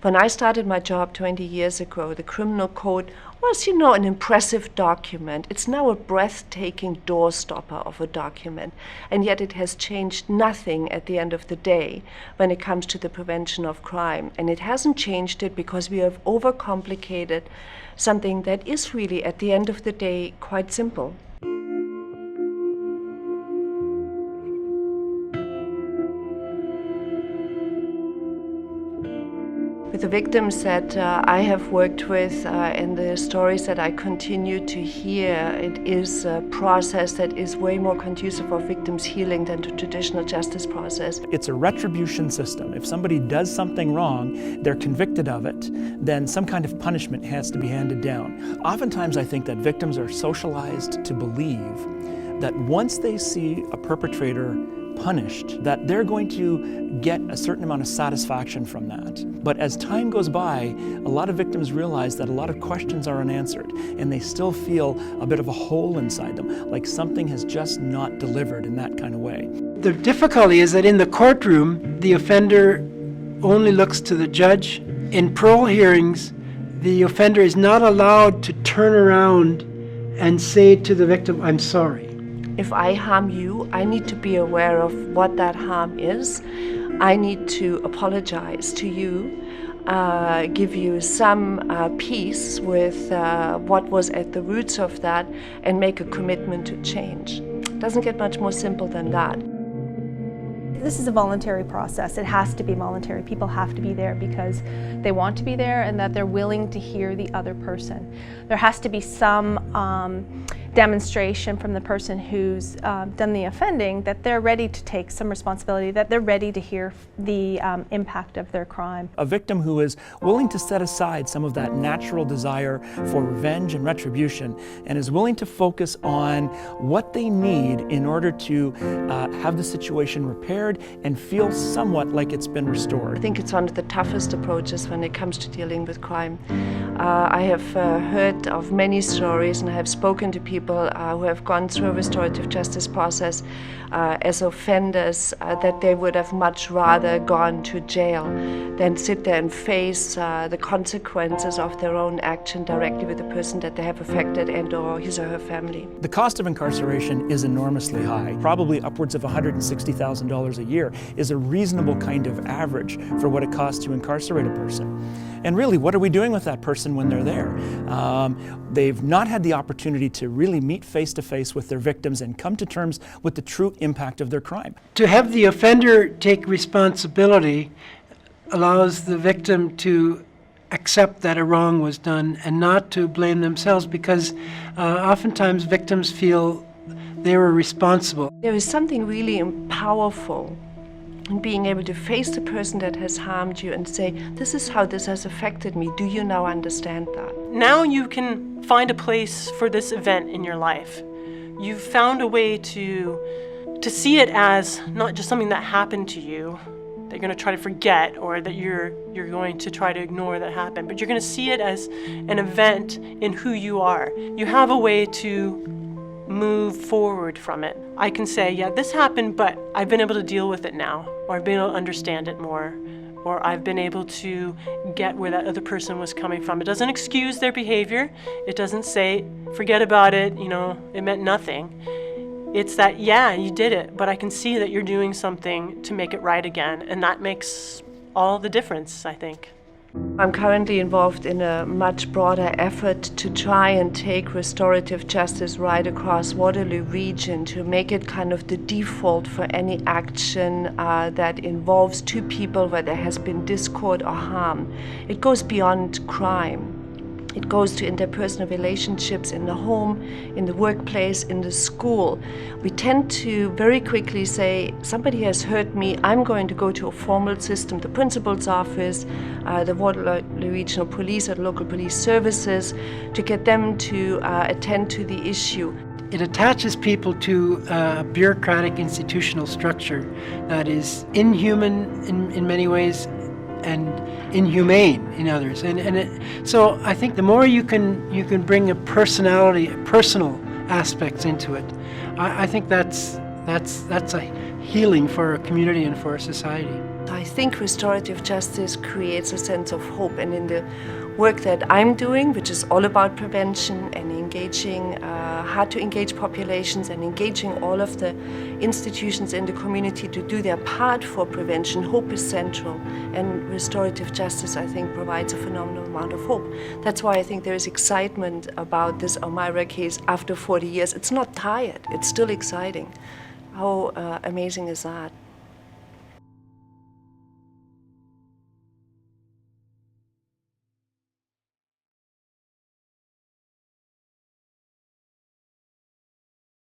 When I started my job 20 years ago, the criminal code was, an impressive document. It's now a breathtaking doorstopper of a document, and yet it has changed nothing at the end of the day when it comes to the prevention of crime. And it hasn't changed it because we have overcomplicated something that is really, at the end of the day, quite simple. With the victims that I have worked with and the stories that I continue to hear, it is a process that is way more conducive for victims' healing than the traditional justice process. It's a retribution system. If somebody does something wrong, they're convicted of it, then some kind of punishment has to be handed down. Oftentimes I think that victims are socialized to believe that once they see a perpetrator punished, that they're going to get a certain amount of satisfaction from that. But as time goes by, a lot of victims realize that a lot of questions are unanswered, and they still feel a bit of a hole inside them, like something has just not delivered in that kind of way. The difficulty is that in the courtroom, the offender only looks to the judge. In parole hearings, the offender is not allowed to turn around and say to the victim, "I'm sorry." If I harm you, I need to be aware of what that harm is. I need to apologize to you, give you some peace with what was at the roots of that, and make a commitment to change. It doesn't get much more simple than that. This is a voluntary process. It has to be voluntary. People have to be there because they want to be there and that they're willing to hear the other person. There has to be some demonstration from the person who's done the offending that they're ready to take some responsibility, that they're ready to hear the impact of their crime. A victim who is willing to set aside some of that natural desire for revenge and retribution and is willing to focus on what they need in order to have the situation repaired and feel somewhat like it's been restored. I think it's one of the toughest approaches when it comes to dealing with crime. I have heard of many stories, and I have spoken to people who have gone through a restorative justice process as offenders that they would have much rather gone to jail than sit there and face the consequences of their own action directly with the person that they have affected and or his or her family. The cost of incarceration is enormously high. Probably upwards of $160,000 a year is a reasonable kind of average for what it costs to incarcerate a person. And really, what are we doing with that person when they're there? They've not had the opportunity to really meet face to face with their victims and come to terms with the true impact of their crime. To have the offender take responsibility allows the victim to accept that a wrong was done and not to blame themselves, because oftentimes victims feel they were responsible. There is something really powerful in being able to face the person that has harmed you and say, "This is how this has affected me. Do you now understand that?" Now you can find a place for this event in your life. You've found a way to see it as not just something that happened to you that you're going to try to forget or that you're going to try to ignore that happened, but you're going to see it as an event in who you are. You have a way to move forward from it. I can say, yeah, this happened, but I've been able to deal with it now, or I've been able to understand it more, or I've been able to get where that other person was coming from. It doesn't excuse their behavior. It doesn't say, forget about it, it meant nothing. It's that, yeah, you did it, but I can see that you're doing something to make it right again, and that makes all the difference, I think. I'm currently involved in a much broader effort to try and take restorative justice right across Waterloo region, to make it kind of the default for any action that involves two people where there has been discord or harm. It goes beyond crime. It goes to interpersonal relationships in the home, in the workplace, in the school. We tend to very quickly say, somebody has hurt me, I'm going to go to a formal system, the principal's office, the Waterloo Regional Police or local police services, to get them to attend to the issue. It attaches people to a bureaucratic institutional structure that is inhuman in many ways and inhumane in others. So I think the more you can bring a personal aspects into it, I think that's a healing for a community and for a society. I think restorative justice creates a sense of hope, and in the work that I'm doing, which is all about prevention and engaging, how to engage populations and engaging all of the institutions in the community to do their part for prevention, hope is central, and restorative justice, I think, provides a phenomenal amount of hope. That's why I think there is excitement about this Elmira case after 40 years. It's not tired, it's still exciting. How amazing is that?